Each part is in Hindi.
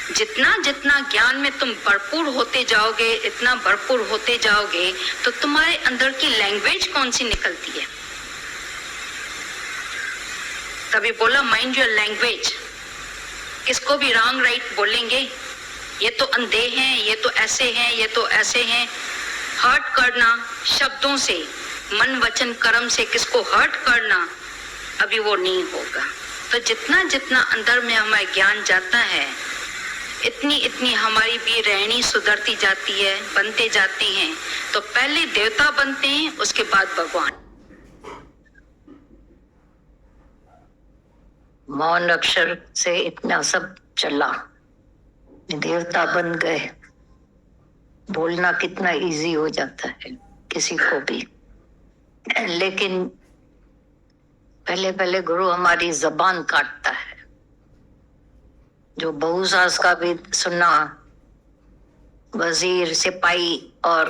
जितना जितना ज्ञान में तुम भरपूर होते जाओगे, इतना भरपूर होते जाओगे, तो तुम्हारे अंदर की लैंग्वेज कौन सी निकलती है। तभी बोला माइंड योर लैंग्वेज। किसको भी रॉन्ग राइट बोलेंगे, ये तो अंधे हैं, ये तो ऐसे हैं, ये तो ऐसे हैं। हर्ट करना शब्दों से, मन वचन कर्म से किसको हर्ट करना, अभी वो नहीं होगा। तो जितना जितना अंदर में हमारा ज्ञान जाता है, इतनी इतनी हमारी भी रहनी सुधरती जाती है, बनते जाते हैं। तो पहले देवता बनते हैं, उसके बाद भगवान। मौन अक्षर से इतना सब चला, देवता बन गए। बोलना कितना इजी हो जाता है किसी को भी, लेकिन पहले पहले गुरु हमारी जबान काटता है। जो बहू सास का भी सुना, वजीर, सिपाही और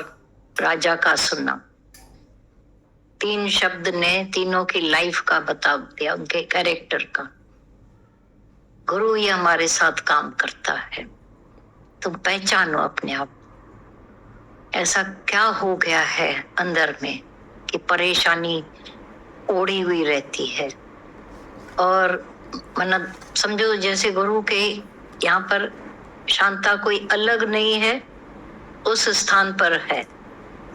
राजा का सुना। 3 शब्द ने तीनों की लाइफ का बता दिया, उनके कैरेक्टर का। गुरु ये हमारे साथ काम करता है। तुम पहचानो अपने आप, ऐसा क्या हो गया है अंदर में कि परेशानी ओढ़ी हुई रहती है। और मतलब समझो जैसे गुरु के यहाँ पर शांता कोई अलग नहीं है, उस स्थान पर है।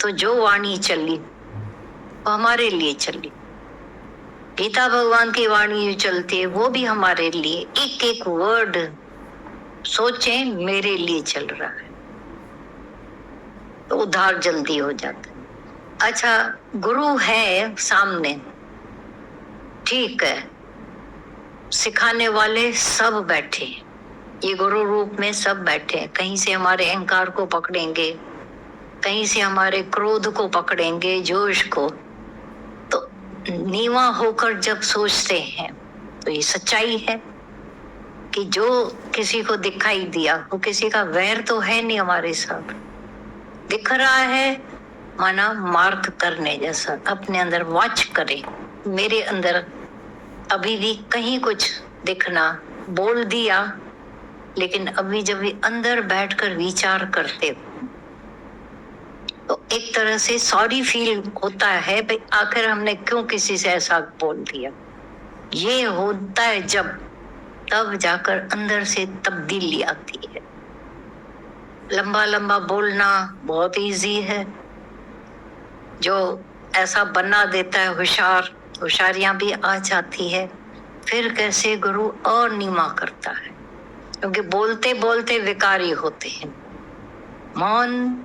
तो जो वाणी चली वो हमारे लिए चली। गीता भगवान की वाणी जो चलती है वो भी हमारे लिए, एक एक वर्ड सोचें मेरे लिए चल रहा है, तो उद्धार जल्दी हो जाता है। अच्छा, गुरु है सामने, ठीक है, सिखाने वाले सब बैठे, ये गुरु रूप में सब बैठे हैं। कहीं से हमारे अहंकार को पकड़ेंगे, कहीं से हमारे क्रोध को पकड़ेंगे, जोश को। तो नीवा होकर जब सोचते हैं तो ये सच्चाई है कि जो किसी को दिखाई दिया वो किसी का वैर तो है नहीं, हमारे साथ दिख रहा है। माना मार्क करने जैसा, अपने अंदर वॉच करें। मेरे अंदर अभी भी कहीं कुछ दिखना, बोल दिया, लेकिन अभी जब भी अंदर बैठकर विचार करते हो तो एक तरह से सॉरी फील होता है, भाई आखिर हमने क्यों किसी से ऐसा बोल दिया। ये होता है जब, तब जाकर अंदर से तब्दीली आती है। लंबा लंबा बोलना बहुत इजी है, जो ऐसा बना देता है होशियार, होशियारियां भी आ जाती है। फिर कैसे गुरु और नीमा करता है, क्योंकि बोलते बोलते विकारी होते हैं। मौन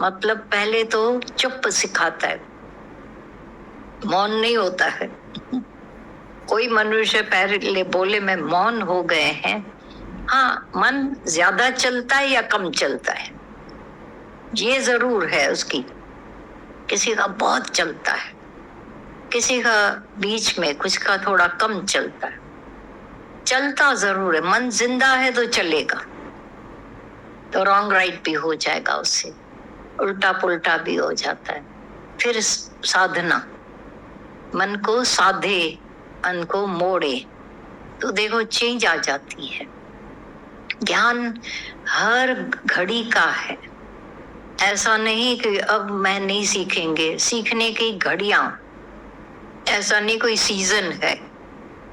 मतलब पहले तो चुप सिखाता है, मौन नहीं होता है। कोई मनुष्य पहले बोले मैं मौन हो गए हैं, हाँ, मन ज्यादा चलता है या कम चलता है, ये जरूर है उसकी। किसी का बहुत चलता है, किसी का बीच में, कुछ का थोड़ा कम चलता है। चलता जरूर है, मन जिंदा है तो चलेगा, तो रॉन्ग राइट भी हो जाएगा, उससे उल्टा पुल्टा भी हो जाता है। फिर साधना, मन को साधे, मन को मोड़े, तो देखो चेंज आ जाती है। ज्ञान हर घड़ी का है, ऐसा नहीं कि अब मैं नहीं सीखेंगे, सीखने की घड़ियां, ऐसा नहीं कोई सीजन है।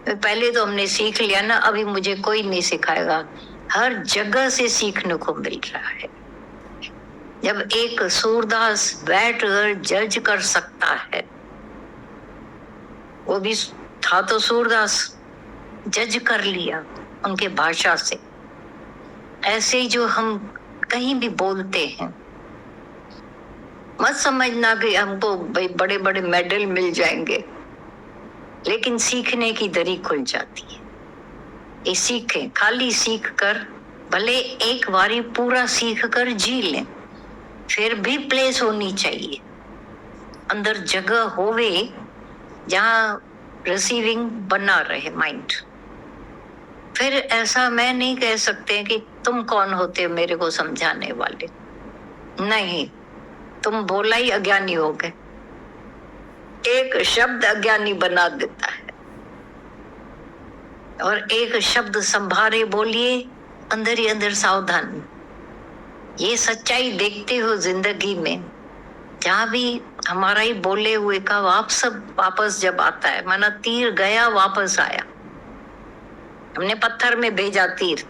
पहले तो हमने सीख लिया ना, अभी मुझे कोई नहीं सिखाएगा। हर जगह से सीखने को मिल रहा है। जब एक सूरदास बैठकर जज कर सकता है, वो भी था तो सूरदास, जज कर लिया उनके भाषा से। ऐसे ही जो हम कहीं भी बोलते हैं, मत समझना कि हमको बड़े बड़े मेडल मिल जाएंगे, लेकिन सीखने की दरी खुल जाती है। ये सीखें, खाली सीख कर, भले एक बारी पूरा सीख कर जी लें, फिर भी प्लेस होनी चाहिए, अंदर जगह होवे जहाँ रिसीविंग बना रहे माइंड। फिर ऐसा मैं नहीं कह सकते कि तुम कौन होते हो मेरे को समझाने वाले, नहीं, तुम बोला ही अज्ञानी हो गए। एक शब्द अज्ञानी बना देता है, और एक शब्द संभारे बोलिए अंदर ही अंदर सावधान। ये सच्चाई देखते हो जिंदगी में, जहाँ भी हमारा ही बोले हुए का वापस जब आता है, माना तीर गया वापस आया। हमने पत्थर में भेजा तीर,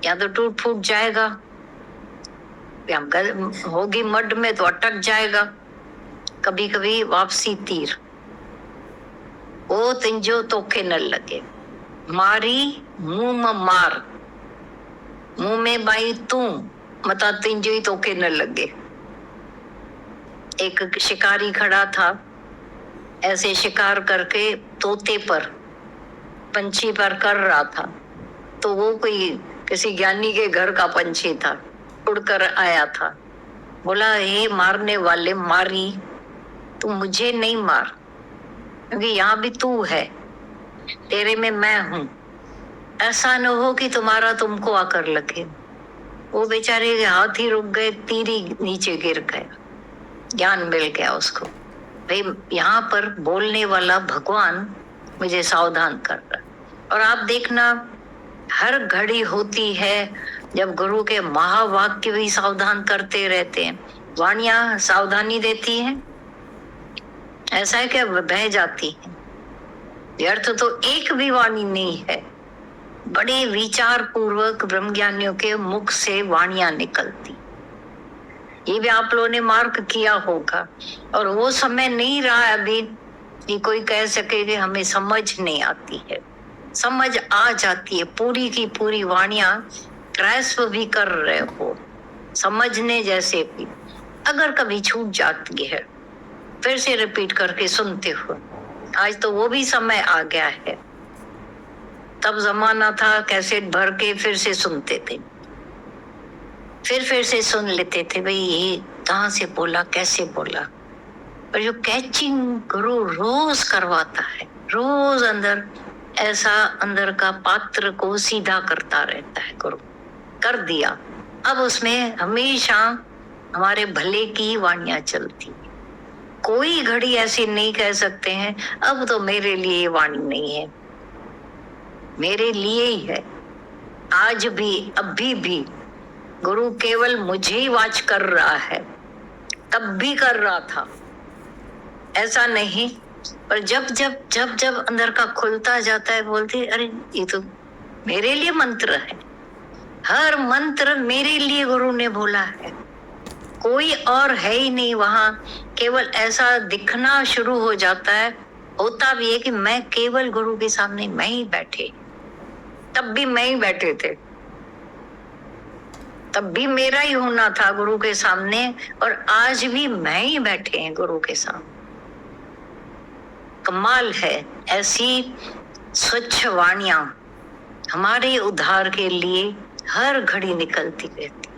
या तो टूट फूट जाएगा, या होगी मड में तो अटक जाएगा। कभी कभी वापसी तीर, ओ तिंजो तोखे न लगे, मारी मुंह में मार, मुंह में बाई तू मता तिंजो ही तोखे न लगे। एक शिकारी खड़ा था, ऐसे शिकार करके तोते पर, पंछी पर कर रहा था, तो वो कोई किसी ज्ञानी के घर का पंछी था, उड़कर आया था। बोला, हे मारने वाले मारी, तू मुझे नहीं मार, क्योंकि यहाँ भी तू है, तेरे में मैं हूं। ऐसा न हो कि तुम्हारा तुमको आकर लगे। वो बेचारे के हाथ ही रुक गए, तीर ही नीचे गिर गया। ज्ञान मिल गया उसको, भाई यहाँ पर बोलने वाला भगवान मुझे सावधान कर रहा। और आप देखना, हर घड़ी होती है जब गुरु के महावाक्य भी सावधान करते रहते हैं, वाणियां सावधानी देती हैं। ऐसा है क्या बह जाती है, व्यर्थ तो एक भी वाणी नहीं है। बड़े विचार पूर्वक ब्रह्मज्ञानियों के मुख से वाणियां निकलती, ये भी आप लोगों ने मार्क किया होगा। और वो समय नहीं रहा अभी कि कोई कह सके कि हमें समझ नहीं आती है। समझ आ जाती है, पूरी की पूरी वाणियां ग्रैस्प भी कर रहे हो, समझने जैसे भी। अगर कभी छूट जाती है, फिर से रिपीट करके सुनते हो। आज तो वो भी समय आ गया है, तब जमाना था कैसेट भर के फिर से सुनते थे, फिर से सुन लेते थे, भाई ये कहाँ से बोला, कैसे बोला। और जो कैचिंग गुरु रोज करवाता है, रोज अंदर ऐसा अंदर का पात्र को सीधा करता रहता है। गुरु कर दिया, अब उसमें हमेशा हमारे भले की वाणियां चलती। कोई घड़ी ऐसी नहीं कह सकते हैं अब तो मेरे लिए ये वाणी नहीं है, मेरे लिए ही है। आज भी, अभी भी गुरु केवल मुझे ही वाच कर रहा है, तब भी कर रहा था, ऐसा नहीं। पर जब जब जब जब अंदर का खुलता जाता है, बोलते अरे ये तो मेरे लिए मंत्र है। हर मंत्र मेरे लिए गुरु ने बोला है, कोई और है ही नहीं वहां। केवल ऐसा दिखना शुरू हो जाता है, होता भी है कि मैं केवल गुरु के सामने मैं ही बैठे, तब भी मैं ही बैठे थे, तब भी मेरा ही होना था गुरु के सामने, और आज भी मैं ही बैठे हैं गुरु के सामने। कमाल है, ऐसी स्वच्छ वाणियां हमारे उद्धार के लिए हर घड़ी निकलती रहती,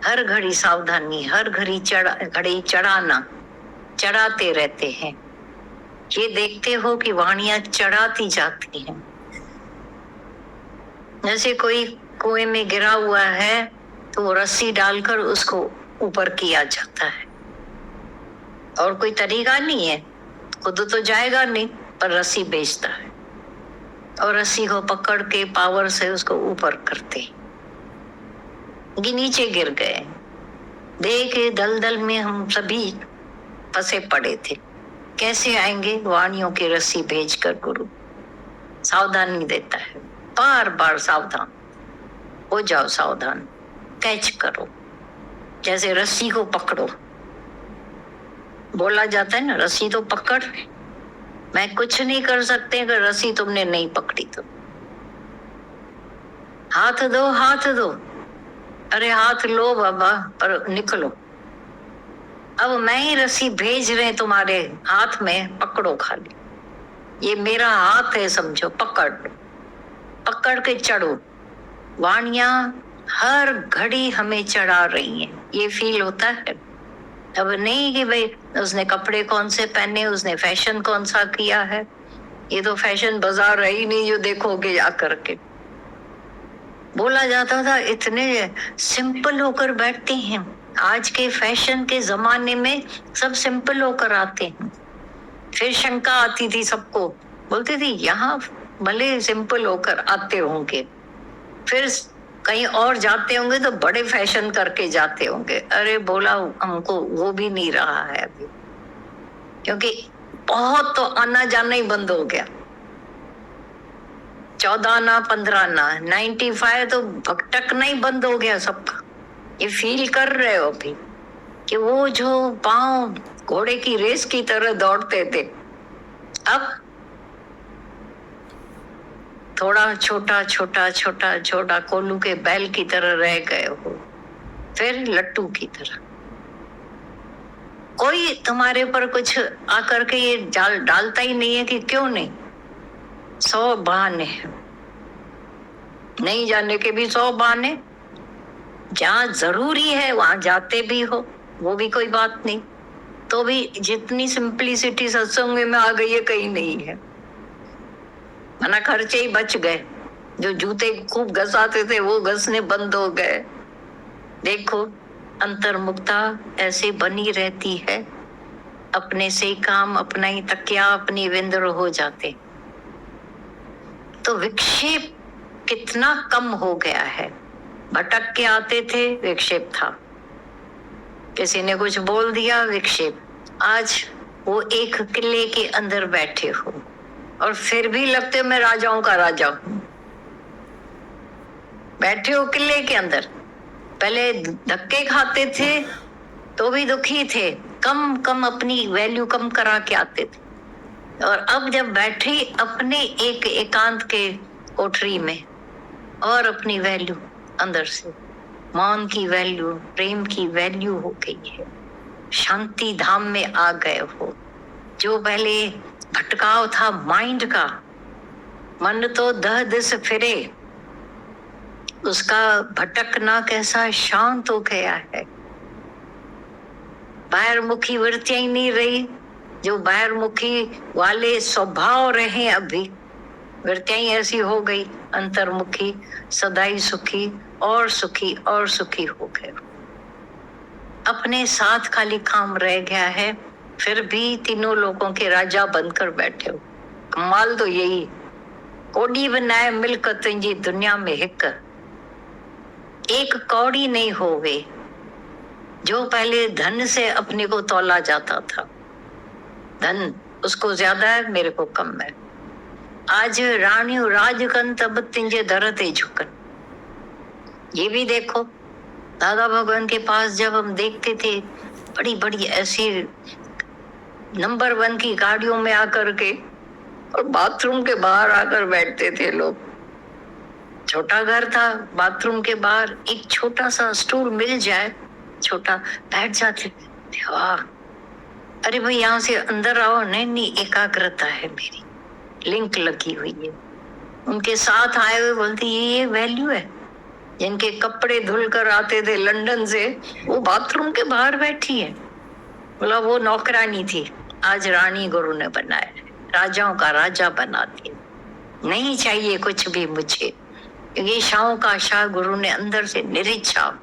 हर घड़ी सावधानी, हर घड़ी चढ़ाना, चढ़ाते रहते हैं। ये देखते हो कि वाणियां चढ़ाती जाती हैं। जैसे कोई कुएं में गिरा हुआ है तो वो रस्सी डालकर उसको ऊपर किया जाता है, और कोई तरीका नहीं है, खुद तो जाएगा नहीं, पर रस्सी बेचता है, और रस्सी को पकड़ के पावर से उसको ऊपर करते, कि नीचे गिर गए। देखे दलदल में हम सभी फंसे पड़े थे, कैसे आएंगे? वाणियों की रस्सी भेजकर गुरु सावधानी देता है, बार बार सावधान हो जाओ, सावधान कैच करो, जैसे रस्सी को पकड़ो। बोला जाता है ना, रस्सी तो पकड़, मैं कुछ नहीं कर सकते अगर रस्सी तुमने नहीं पकड़ी तो। हाथ दो, हाथ दो, अरे हाथ लो बाबा, पर निकलो। अब मैं ही रस्सी भेज रहे तुम्हारे हाथ में, पकड़ो खाली, ये मेरा हाथ है समझो, पकड़ लो, पकड़ के चढ़ो। वाणियां हर घड़ी हमें चढ़ा रही हैं, ये फील होता है। अब नहीं कि भाई उसने कपड़े कौन से पहने, उसने फैशन कौन सा किया है, ये तो फैशन बाजार है ही नहीं जो देखोगे आकर के। बोला जाता था इतने सिंपल होकर बैठते हैं, आज के फैशन के जमाने में सब सिंपल होकर आते हैं। फिर शंका आती थी सबको, बोलती थी यहाँ भले सिंपल होकर आते होंगे, फिर कहीं और जाते होंगे तो बड़े फैशन करके जाते होंगे। अरे बोला हमको वो भी नहीं रहा है अभी, क्योंकि बहुत तो आना जाना ही बंद हो गया। 14 आना 15 आना 95 तो भटकना ही बंद हो गया सबका। ये फील कर रहे हो अभी कि वो जो पांव घोड़े की रेस की तरह दौड़ते थे, अब थोड़ा छोटा छोटा छोटा छोटा कोल्लू के बैल की तरह रह गए हो, फिर लट्टू की तरह। कोई तुम्हारे पर कुछ आकर के ये डालता ही नहीं है कि क्यों नहीं। 100 बहाने हैं, नहीं जाने के भी 100 बहाने। जहाँ जरूरी है वहां जाते भी हो, वो भी कोई बात नहीं। तो भी जितनी सिंपलिसिटी सत्संग में आ गई है कहीं नहीं है, मना खर्चे ही बच गए। जो जूते खूब घसाते थे वो घसने बंद हो गए। देखो अंतर्मुक्ता ऐसे बनी रहती है, अपने से काम, अपना ही तकिया, अपनी विंद्र हो जाते। तो विक्षेप कितना कम हो गया है। भटक के आते थे, विक्षेप था, किसी ने कुछ बोल दिया, विक्षेप। आज वो एक किले के अंदर बैठे हो और फिर भी लगते हो मैं राजाओं का राजा हूं। बैठे हो किले के अंदर, पहले धक्के खाते थे तो भी दुखी थे, कम कम अपनी वैल्यू कम करा के आते थे। और अब जब बैठे अपने एक एकांत के कोठरी में और अपनी वैल्यू अंदर से, मौन की वैल्यू, प्रेम की वैल्यू हो गई है। शांति धाम में आ गए हो। जो पहले भटकाव था माइंड का, मन तो दह दिस फिरे, उसका भटकना कैसा शांत हो गया है। बाहरमुखी वृत्तियां ही नहीं रही। जो बाहरमुखी वाले स्वभाव रहे अभी, वृत्तियां ही ऐसी हो गई। अंतर्मुखी सदाई सुखी और सुखी और सुखी हो गए। अपने साथ खाली काम रह गया है, फिर भी तीनों लोगों के राजा बनकर बैठे हो। कमाल तो यही, कोडी बनाए मिलकत जी दुनिया में एक कौड़ी नहीं हो गई। जो पहले धन से अपने को तौला जाता था, धन उसको ज्यादा है, मेरे को कम है। आज रानियों राजकन तब तिंजे धरते झुकन। ये भी देखो, दादा भगवान के पास जब हम देखते थे, बड़ी बड़ी ऐसी नंबर 1 की गाड़ियों में आकर के, और बाथरूम के बाहर आकर बैठते थे लोग। छोटा घर था, बाथरूम के बाहर एक छोटा सा स्टूल मिल जाए, छोटा, बैठ जाते। वाह, अरे भाई यहाँ से अंदर आओ। नहीं नहीं, एकाग्रता है मेरी, लिंक लगी हुई है। उनके साथ आए हुए बोलते ये वैल्यू है। जिनके कपड़े धुल कर आते थे लंदन से, वो बाथरूम के बाहर बैठी है। बोला वो नौकरानी थी, आज रानी गुरु ने बनाया, राजाओं का राजा बना दिया। नहीं चाहिए कुछ भी मुझे, ये शाहों का शाह गुरु ने अंदर से निरीच्छा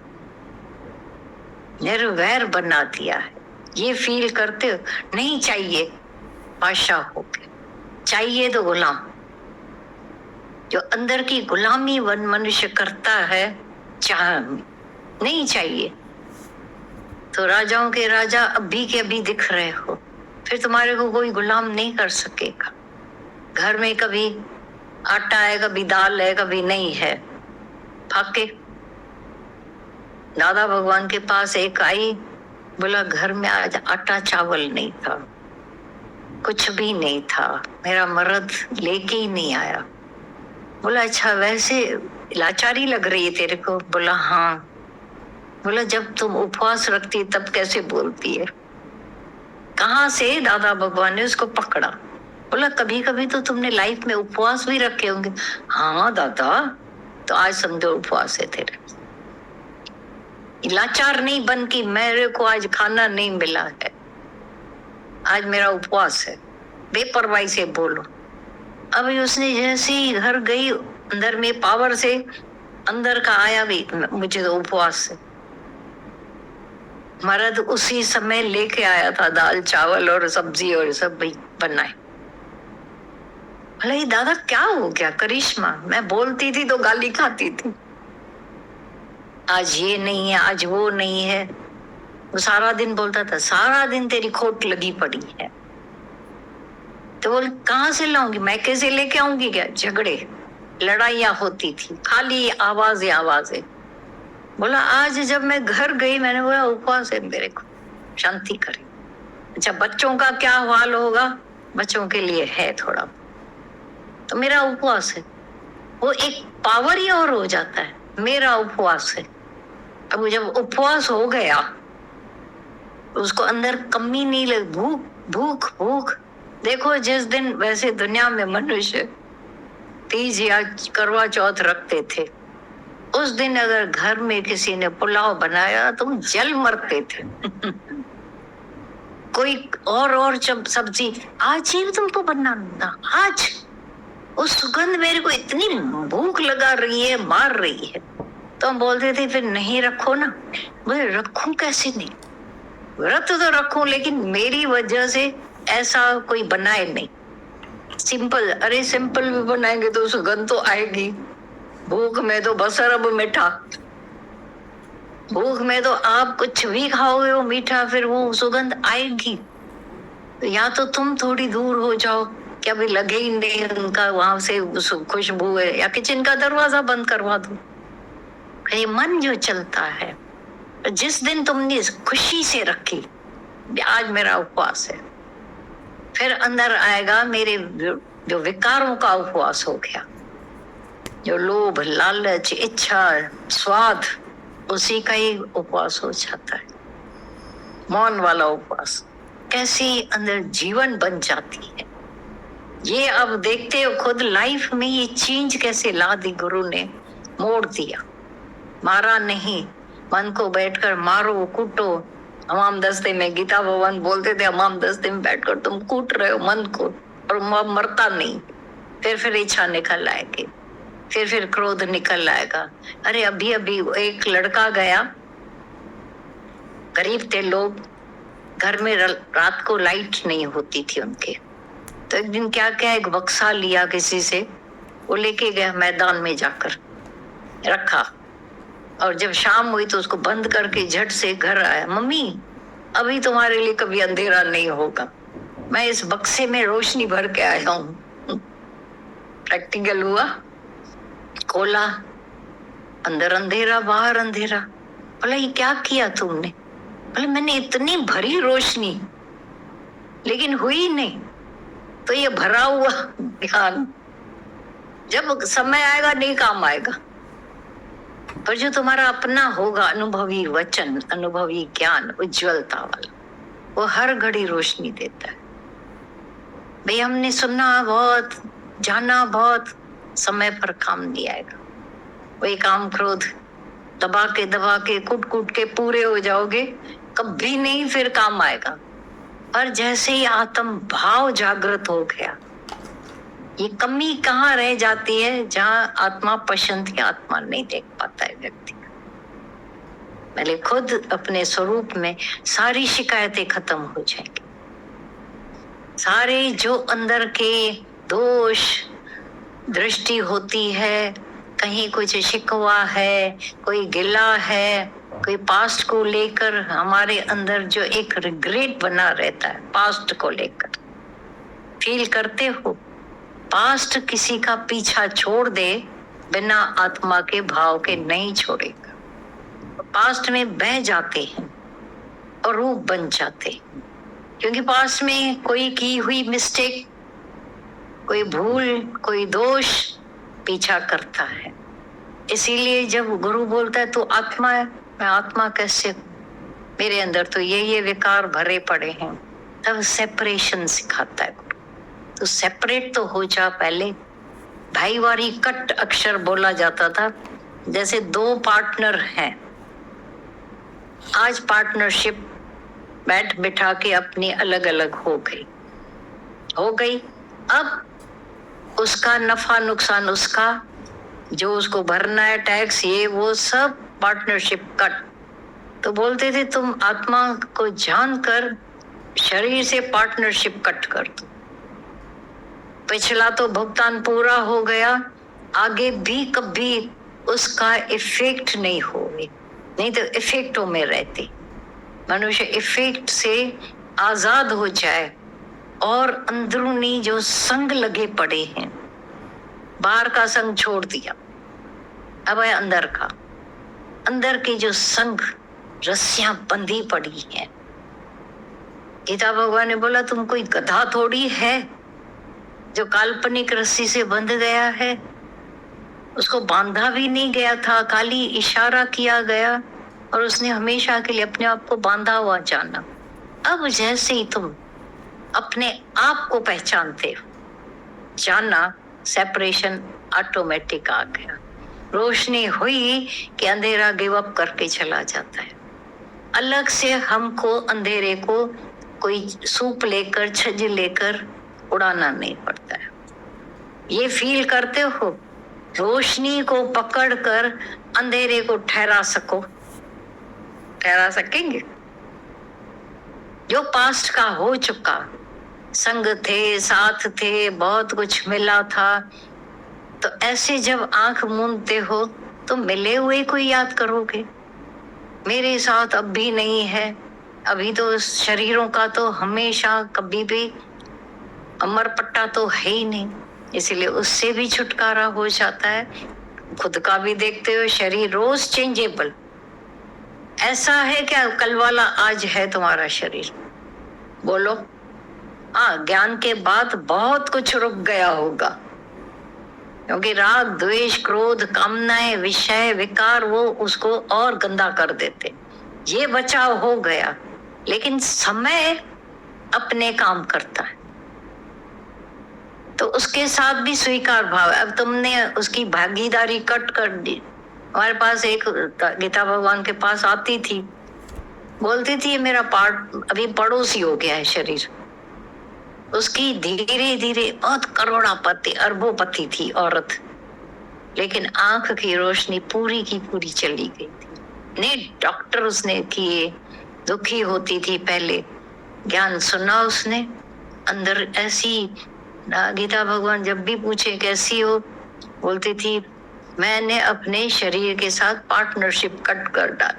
निर्वैर बना दिया है। ये फील करते हो, नहीं चाहिए बादशाह हो गए, चाहिए तो गुलाम। जो अंदर की गुलामी वन मनुष्य करता है, चाह नहीं चाहिए। तो राजाओं के राजा अभी के अभी दिख रहे हो, फिर तुम्हारे को कोई गुलाम नहीं कर सकेगा। घर में कभी आटा है, कभी दाल है, कभी नहीं है, फाके। दादा भगवान के पास एक आई, बोला घर में आज आटा चावल नहीं था, कुछ भी नहीं था, मेरा मर्द लेके ही नहीं आया। बोला अच्छा, वैसे लाचारी लग रही है तेरे को? बोला हाँ। बोला जब तुम उपवास रखती तब कैसे बोलती है? कहाँ से दादा भगवान ने उसको पकड़ा। बोला कभी कभी तो तुमने लाइफ में उपवास भी रखे होंगे। हाँ दादा, तो आज समझो उपवास है तेरे। लाचार नहीं बन की मेरे को आज खाना नहीं मिला है, आज मेरा उपवास है, बेपरवाही से बोलो। अभी उसने जैसे ही घर गई, अंदर में पावर से अंदर का आया भी, मुझे तो उपवास है। मर्द उसी समय लेके आया था दाल चावल और सब्जी और सब बनाए। भले दादा क्या हो गया करिश्मा, मैं बोलती थी तो गाली खाती थी, आज ये नहीं है, आज वो नहीं है। वो सारा दिन बोलता था सारा दिन तेरी खोट लगी पड़ी है। तो बोल कहाँ से लाऊंगी, मैं कैसे लेके आऊंगी, क्या झगड़े लड़ाइयाँ होती थी, खाली आवाजें आवाजें। बोला आज जब मैं घर गई, मैंने बोला उपवास है मेरे को, शांति करे। अच्छा बच्चों का क्या हाल होगा, बच्चों के लिए है थोड़ा, तो मेरा उपवास है। वो एक पावर ही और हो जाता है, मेरा उपवास है। अब जब उपवास हो गया उसको अंदर कमी नहीं लग, भूख भूख भूख। देखो जिस दिन वैसे दुनिया में मनुष्य तीज या करवा चौथ रखते थे, उस दिन अगर घर में किसी ने पुलाव बनाया तुम जल मरते थे। कोई और सब्जी आज ही तुमको बनाना, आज उस सुगंध मेरे को इतनी भूख लगा रही है, मार रही है। तो हम बोलते थे फिर नहीं रखो ना। बोले रखूं कैसे नहीं, व्रत तो रखूं लेकिन मेरी वजह से ऐसा कोई बनाए नहीं। सिंपल, अरे सिंपल भी बनाएंगे तो सुगंध तो आएगी। भूख में तो बसर अब मीठा, भूख में तो आप कुछ भी खाओगे वो मीठा, फिर वो सुगंध आएगी। तो या तो तुम थोड़ी दूर हो जाओ कि अभी लगे ही नहीं उनका वहां से खुशबू है, या किचन का दरवाजा बंद करवा दो। ये मन जो चलता है, जिस दिन तुमने खुशी से रखी आज मेरा उपवास है, फिर अंदर आएगा मेरे जो विकारों का उपवास हो गया, जो लोभ लालच इच्छा स्वाद, उसी का ही उपवास हो जाता है। मौन वाला उपवास कैसी अंदर जीवन बन जाती है। ये अब देखते हो खुद लाइफ में ये चेंज कैसे ला दी गुरु ने, मोड़ दिया। मारा नहीं, मन को बैठकर मारो कूटो। हमाम दस्ते में गीता भगवान बोलते थे, हमाम दस्ते में बैठकर तुम कूट रहे हो मन को और मरता नहीं। फिर इच्छा निकल आएगी, फिर क्रोध निकल आएगा। अरे अभी अभी एक लड़का गया, गरीब थे लोग, घर में रात को लाइट नहीं होती थी उनके, तो एक दिन क्या क्या एक बक्सा लिया किसी से, वो लेके गया मैदान में जाकर रखा, और जब शाम हुई तो उसको बंद करके झट से घर आया। मम्मी अभी तुम्हारे लिए कभी अंधेरा नहीं होगा, मैं इस बक्से में रोशनी भर के आया हूँ। प्रैक्टिकल हुआ, खोला, अंदर अंधेरा बाहर अंधेरा। बोला ये क्या किया तुमने? बोले मैंने इतनी भरी रोशनी, लेकिन हुई नहीं। तो ये भरा हुआ ध्यान जब समय आएगा नहीं काम आएगा, पर जो तुम्हारा अपना होगा अनुभवी वचन, अनुभवी ज्ञान, उज्ज्वलता वाला, वो हर घड़ी रोशनी देता है। भाई हमने सुना बहुत, जाना बहुत, समय पर काम नहीं आएगा। वही काम क्रोध दबा के कुट के पूरे हो जाओगे, कभी नहीं फिर काम आएगा। और जैसे ही आत्म भाव जागृत हो गया, ये कमी कहाँ रह जाती है? जहाँ आत्मा पशंती आत्मा नहीं देख पाता है व्यक्ति। पहले खुद अपने स्वरूप में सारी शिकायतें खत्म हो जाएंगी। सारे जो अंदर के दोष दृष्टि होती है, कहीं कुछ शिकवा है, कोई गिला है, कोई पास्ट को लेकर हमारे अंदर जो एक रिग्रेट बना रहता है, पास्ट को लेकर फील करते हो। पास्ट किसी का पीछा छोड़ दे, बिना आत्मा के भाव के नहीं छोड़ेगा। पास्ट में बह जाते हैं और रूप बन जाते हैं, क्योंकि पास्ट में कोई की हुई मिस्टेक, कोई भूल, कोई दोष पीछा करता है। इसीलिए जब गुरु बोलता है तू आत्मा है, मैं आत्मा कैसे हूँ, मेरे अंदर तो ये विकार भरे पड़े हैं, तब सेपरेशन सिखाता है गुरु। तो सेपरेट तो हो जा पहले। भाईवारी कट अक्षर बोला जाता था, जैसे दो पार्टनर हैं, आज पार्टनरशिप बैठ बिठा के अपनी अलग अलग हो गई। अब उसका नफा नुकसान उसका, जो उसको भरना है टैक्स, ये वो सब पार्टनरशिप कट। तो बोलते थे तुम आत्मा को जानकर शरीर से पार्टनरशिप कट कर दो। पिछला तो भुगतान पूरा हो गया, आगे भी कभी उसका इफेक्ट नहीं होगी, नहीं तो इफेक्टों में रहते। मनुष्य इफेक्ट से आजाद हो जाए और अंदरूनी जो संग लगे पड़े हैं, बाहर का संग छोड़ दिया, अब है अंदर का, अंदर की जो संग रस्सियां बंधी पड़ी हैं। गीता भगवान ने बोला तुम कोई गधा थोड़ी है जो काल्पनिक रस्सी से बंध गया है, उसको बांधा भी नहीं गया था, खाली इशारा किया गया और उसने हमेशा के लिए अपने आप को बांधा हुआ जाना। अब जैसे ही तुम अपने आप को पहचानते हो, जानना सेपरेशन ऑटोमेटिक आ गया। रोशनी हुई कि अंधेरा गिव अप करके चला जाता है। अलग से हमको अंधेरे को कोई सूप लेकर, छज लेकर उड़ाना नहीं पड़ता है। ये फील करते हो, रोशनी को पकड़कर अंधेरे को ठहरा सकेंगे? जो पास्ट का हो चुका, संग थे, साथ थे, बहुत कुछ मिला था, तो ऐसे जब आंख मूंदते हो तो मिले हुए को याद करोगे। मेरे साथ अब भी नहीं है, अभी तो शरीरों का तो हमेशा कभी भी अमर पट्टा तो है ही नहीं, इसलिए उससे भी छुटकारा हो जाता है। खुद का भी देखते हो, शरीर रोज चेंजेबल। ऐसा है क्या कल वाला आज है तुम्हारा शरीर? बोलो। हाँ, ज्ञान के बाद बहुत कुछ रुक गया होगा, क्योंकि राग, द्वेष, क्रोध, कामनाएं, विषय, विकार वो उसको और गंदा कर देते। ये बचाव हो गया, लेकिन समय अपने काम करता है, तो उसके साथ भी स्वीकार भाव है। अब तुमने उसकी भागीदारी कट कर दी। हमारे पास एक गीता भगवान के पास आती थी, बोलती थी ये मेरा पार्ट अभी पड़ोसी हो गया है शरीर। उसकी धीरे धीरे बहुत करोड़ापति, अरबोपति थी औरत, लेकिन आंख की रोशनी पूरी की पूरी चली गई थी। ने डॉक्टर उसने किए, दुखी होती थी पहले, ज्ञान सुना उसने, अंदर ऐसी। गीता भगवान जब भी पूछे कैसी हो, बोलती थी मैंने अपने शरीर के साथ पार्टनरशिप कट कर डाल,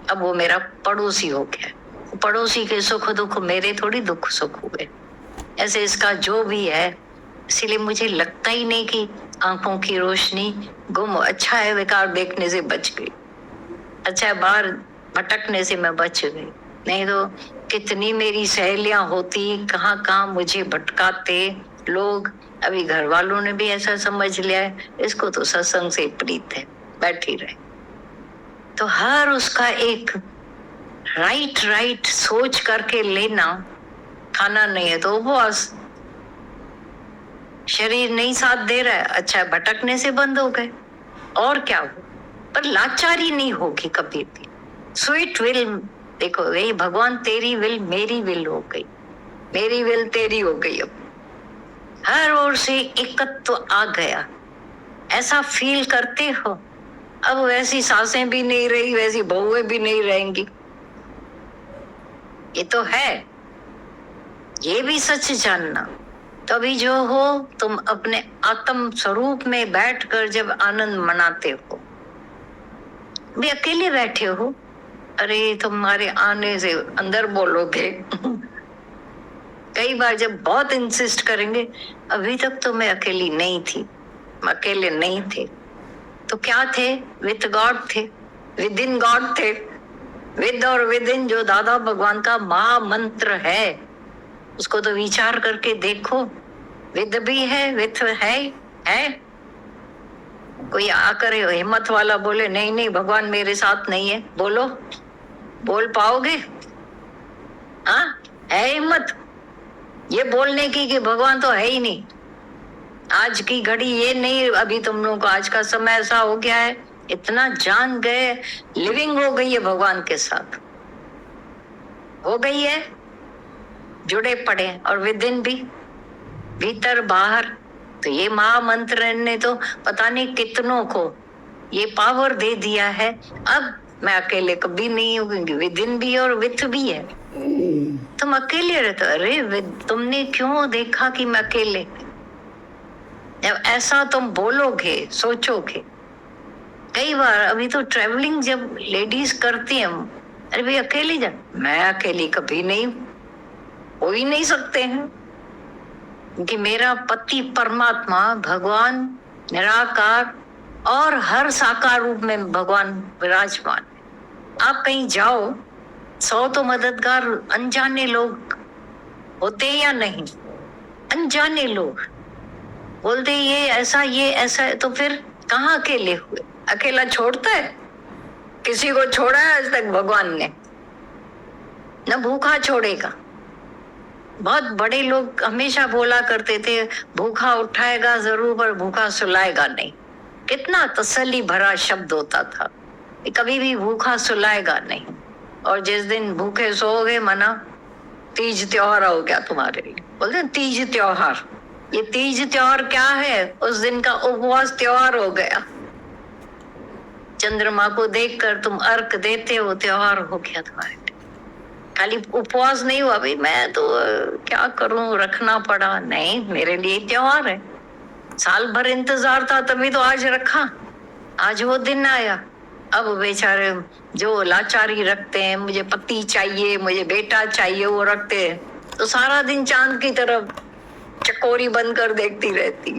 अब वो मेरा पड़ोसी हो गया। पड़ोसी के सुख दुख मेरे थोड़ी दुख सुख हुए। ऐसे इसका जो भी है, इसीलिए मुझे लगता ही नहीं कि आंखों की रोशनी गुम। अच्छा है विकार देखने से बच गई, अच्छा है बाहर भटकने से मैं बच गई, नहीं तो कितनी मेरी सहेलियां होती, कहाँ कहाँ मुझे भटकाते लोग। अभी घर वालों ने भी ऐसा समझ लिया है, इसको तो सत्संग से प्रीत है, बैठी रहे। तो हर उसका एक राइट सोच करके लेना। खाना नहीं है तो उपवास, शरीर नहीं साथ दे रहा है, अच्छा है भटकने से बंद हो गए, और क्या हो। पर लाचारी नहीं होगी कभी भी। स्वीट विल, देखो यही भगवान, तेरी विल मेरी विल हो गई, मेरी विल तेरी हो गई। अब हर ओर से एकत्व आ गया, ऐसा फील करते हो। अब वैसी सासें भी नहीं रही, वैसी बहुएं भी नहीं रहेंगी, ये तो है। ये भी सच जानना। तभी जो हो, तुम अपने आत्म स्वरूप में बैठकर जब आनंद मनाते हो, भी अकेले बैठे हो, अरे तुम्हारे आने से अंदर बोलोगे कई बार जब बहुत इंसिस्ट करेंगे, अभी तक तो मैं अकेली नहीं थी, अकेले नहीं थे, तो क्या थे? विद गॉड थे, विद इन गॉड थे। विद और विद इन जो दादा भगवान का महामंत्र है, उसको तो विचार करके देखो। विद भी है, विथ है। कोई आकर हिम्मत वाला बोले नहीं नहीं भगवान मेरे साथ नहीं है, बोल पाओगे? हाँ, है हिम्मत ये बोलने की कि भगवान तो है ही नहीं? आज की घड़ी ये नहीं, अभी तुम लोगों को आज का समय ऐसा हो गया है, इतना जान गए, लिविंग हो गई है भगवान के साथ, हो गई है, जुड़े पड़े। और विदिन भी, भीतर बाहर। तो ये महामंत्र ने तो पता नहीं कितनों को ये पावर दे दिया है। अब मैं अकेले कभी नहीं हूँ, क्योंकि विदिन भी और विथ भी है। तुम अकेले रहते, अरे तुमने क्यों देखा कि मैं अकेले? जब ऐसा तुम बोलोगे, सोचोगे, कई बार अभी तो ट्रेवलिंग जब लेडीज करती हैं, अरे भाई अकेली जा, मैं अकेली कभी नहीं, हो ही नहीं सकते हैं, क्योंकि मेरा पति परमात्मा भगवान निराकार और हर साकार रूप में भगवान विराजमान है। आप कहीं जाओ, 100 तो मददगार अनजाने लोग होते या नहीं, अनजाने लोग बोलते ये ऐसा है, तो फिर कहाँ अकेले हुए? अकेला छोड़ता है? किसी को छोड़ा है आज तक भगवान ने? न भूखा छोड़ेगा। बहुत बड़े लोग हमेशा बोला करते थे, भूखा उठाएगा जरूर पर भूखा सुलाएगा नहीं। कितना तसल्ली भरा शब्द होता था, कभी भी भूखा सुलाएगा नहीं। और जिस दिन भूखे सोओगे, मना तीज त्योहार हो गया तुम्हारे लिए। बोलते हैं तीज त्योहार, ये तीज त्योहार क्या है? उस दिन का उपवास त्योहार हो गया। चंद्रमा को देखकर तुम अर्घ देते हो, त्योहार हो गया तुम्हारे। खाली उपवास नहीं हुआ, भाई मैं तो क्या करूं, रखना पड़ा, नहीं, मेरे लिए त्योहार है। साल भर इंतजार था, तभी तो आज रखा, आज वो दिन आया। अब बेचारे जो लाचारी रखते हैं, मुझे पति चाहिए, मुझे बेटा चाहिए, वो रखते हैं, तो सारा दिन चांद की तरफ चकोरी बंद कर देखती रहती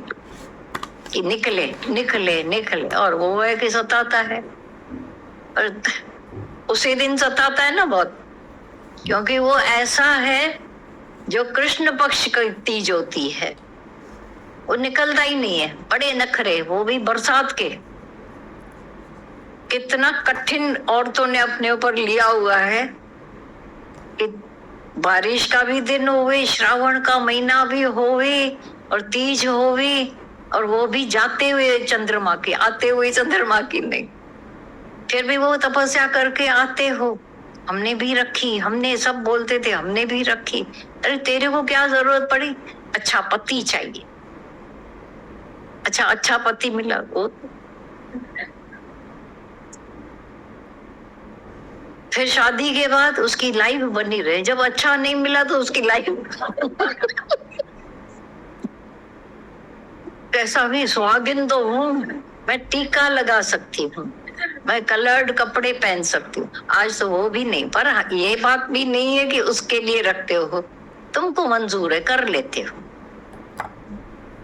कि निकले निकले निकले, और वो है कि सताता है। और उसी दिन सताता है ना बहुत, क्योंकि वो ऐसा है जो कृष्ण पक्ष की तीज होती है, वो निकलता ही नहीं है। बड़े नखरे, वो भी बरसात के। कितना कठिन औरतों ने अपने ऊपर लिया हुआ है कि बारिश का भी दिन होवे, श्रावण का महीना भी होवे, और तीज होवे, और वो भी जाते हुए चंद्रमा की, आते हुए चंद्रमा की नहीं। फिर भी वो तपस्या करके आते हो। हमने भी रखी, हमने सब बोलते थे, हमने भी रखी। अरे तेरे को क्या जरूरत पड़ी? अच्छा पति चाहिए। अच्छा पति मिला, वो फिर शादी के बाद उसकी लाइफ बनी रहे। जब अच्छा नहीं मिला तो उसकी लाइफ कैसा भी सुहागिन तो हूँ, मैं टीका लगा सकती हूँ, मैं कलर्ड कपड़े पहन सकती हूँ, आज तो वो भी नहीं। पर ये बात भी नहीं है कि उसके लिए रखते हो, तुमको मंजूर है, कर लेते हो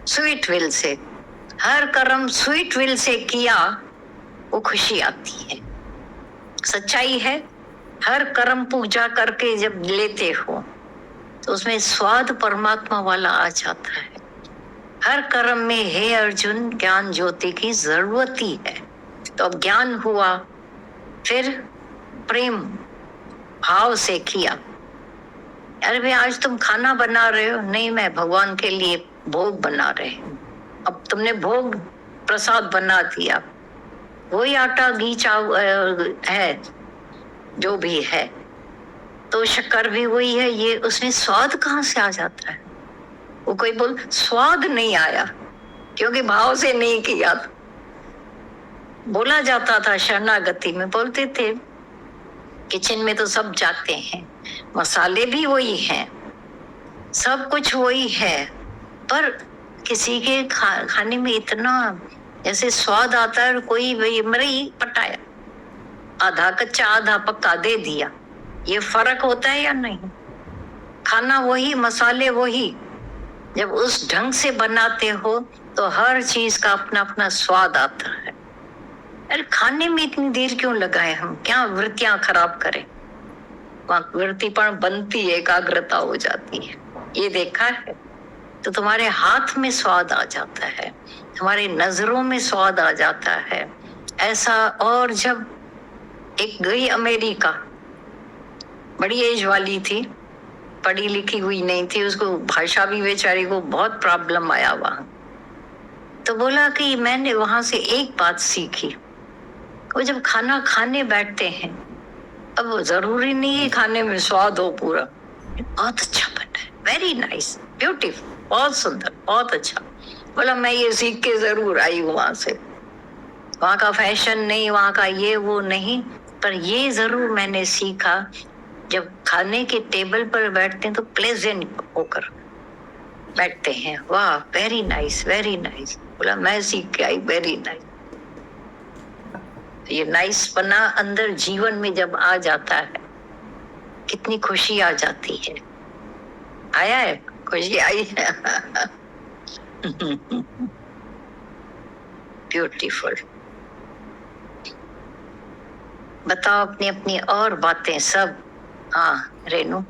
स्वीट विल से। हर कर्म स्वीट विल से किया, वो खुशी आती है। सच्चाई है, हर कर्म पूजा करके जब लेते हो तो उसमें स्वाद परमात्मा वाला आ जाता है। हर कर्म में, हे अर्जुन, ज्ञान ज्योति की जरूरत ही है। तो अब ज्ञान हुआ, फिर प्रेम भाव से किया। अरे भाई आज तुम खाना बना रहे हो, नहीं मैं भगवान के लिए भोग बना रहे हूँ। अब तुमने भोग प्रसाद बना दिया, वही आटा घी है जो भी है, तो शक्कर भी वही है। ये उसमें स्वाद कहाँ से आ जाता है? वो कोई बोल स्वाद नहीं आया, क्योंकि भाव से नहीं किया। बोला जाता था शरणागति में, बोलते थे किचन में तो सब जाते हैं, मसाले भी वही हैं, सब कुछ वही है, पर किसी के खाने में इतना जैसे स्वाद आता है, कोई मरी पटाया, आधा कच्चा आधा पक्का दे दिया, ये फर्क होता है या नहीं? खाना वही, मसाले वही। जब उस ढंग से बनाते हो तो हर चीज का अपना अपना स्वाद आता है। अरे खाने में इतनी देर क्यों लगाए हम? क्या वृत्तियां खराब करें? वहां वृत्तिपण बनती है, एकाग्रता हो जाती है। ये देखा है तो तुम्हारे हाथ में स्वाद आ जाता है, तुम्हारे नजरों में स्वाद आ जाता है ऐसा। और जब एक गई अमेरिका, बड़ी एज वाली थी, पढ़ी लिखी हुई नहीं थी, उसको भाषा भी बेचारी को बहुत प्रॉब्लम आया वहां। तो बोला कि मैंने वहां से एक बात सीखी, वो जब खाना खाने बैठते हैं, अब वो जरूरी नहीं है खाने में स्वाद हो पूरा, बहुत अच्छा बना है, वेरी नाइस, ब्यूटीफुल, बहुत सुंदर, बहुत अच्छा। बोला मैं ये सीख के जरूर आई हूँ वहां से। वहां का फैशन नहीं, वहां का ये वो नहीं, पर ये जरूर मैंने सीखा, जब खाने के टेबल पर बैठते हैं तो प्लेजेंट होकर, बैठते हैं, वाह वेरी नाइस वेरी नाइस। बोला मैं सीख के आई, वेरी नाइस। ये नाइस पना अंदर जीवन में जब आ जाता है कितनी खुशी आ जाती है। आया है, खुशी आई है। ब्यूटीफुल। बताओ अपनी अपनी और बातें सब। हाँ रेनू।